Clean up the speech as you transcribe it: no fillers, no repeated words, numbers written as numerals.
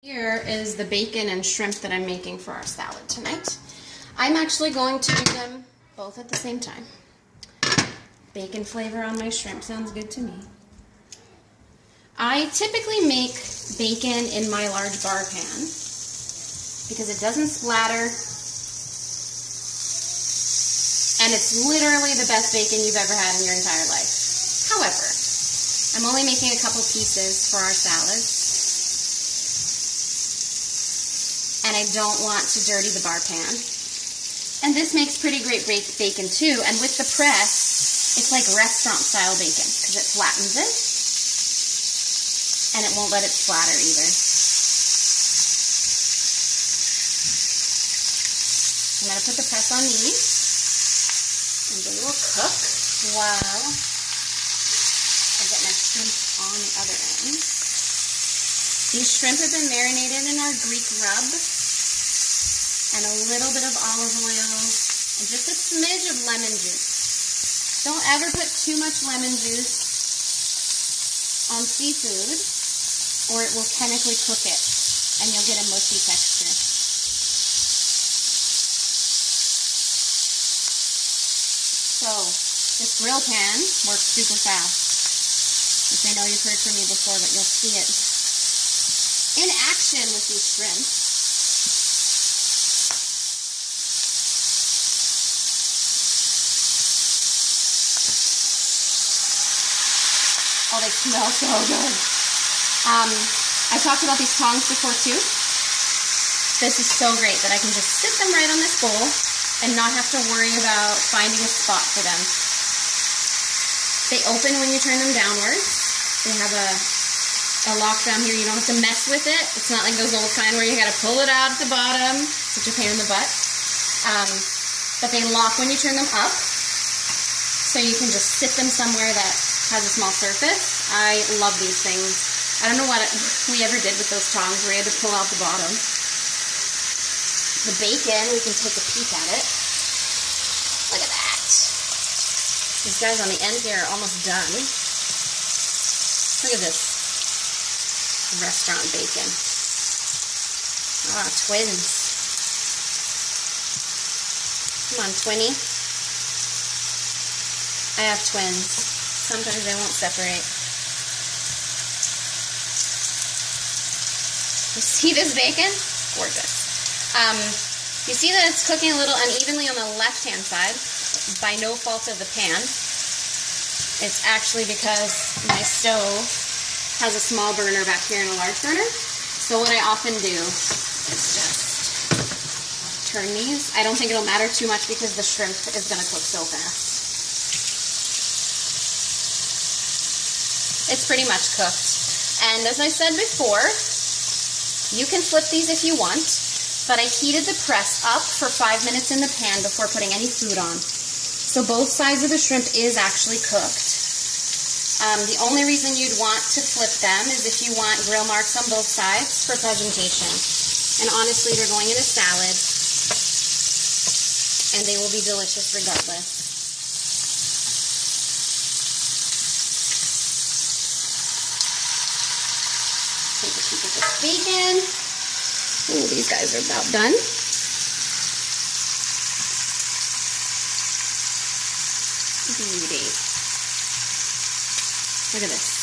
Here is the bacon and shrimp that I'm making for our salad tonight. I'm actually going to do them both at the same time. Bacon flavor on my shrimp sounds good to me. I typically make bacon in my large bar pan because it doesn't splatter and it's literally the best bacon you've ever had in your entire life. However, I'm only making a couple pieces for our salad. And I don't want to dirty the bar pan. And this makes pretty great bacon too, and with the press, it's like restaurant style bacon, because it flattens it, and it won't let it splatter either. I'm going to put the press on these, and they will cook while I get my shrimp on the other end. These shrimp have been marinated in our Greek rub, and a little bit of olive oil, and just a smidge of lemon juice. Don't ever put too much lemon juice on seafood, or it will chemically cook it, and you'll get a mushy texture. So, this grill pan works super fast, which I know you've heard from me before, but you'll see it in action with these shrimp. Oh, they smell so good. I talked about these tongs before too. This is so great that I can just sit them right on this bowl and not have to worry about finding a spot for them. They open when you turn them downwards. They have a lock down here. You don't have to mess with it. It's not like those old kind where you gotta pull it out at the bottom. Such a pain in the butt. But they lock when you turn them up, so you can just sit them somewhere that has a small surface. I love these things. I don't know what we ever did with those tongs where you had to pull out the bottom. The bacon, we can take a peek at it. Look at that. These guys on the end here are almost done. Look at this. Restaurant bacon. Ah, twins. Come on, twinny. I have twins. Sometimes they won't separate. You see this bacon? Gorgeous. You see that it's cooking a little unevenly on the left-hand side, by no fault of the pan. It's actually because my stove has a small burner back here and a large burner. So what I often do is just turn these. I don't think it'll matter too much because the shrimp is going to cook so fast. It's pretty much cooked. And as I said before, you can flip these if you want, but I heated the press up for 5 minutes in the pan before putting any food on. So both sides of the shrimp is actually cooked. The only reason you'd want to flip them is if you want grill marks on both sides for presentation. And honestly, they're going in a salad, and they will be delicious regardless. Take a peek at this bacon. Ooh, these guys are about done. Beauty. Look at this.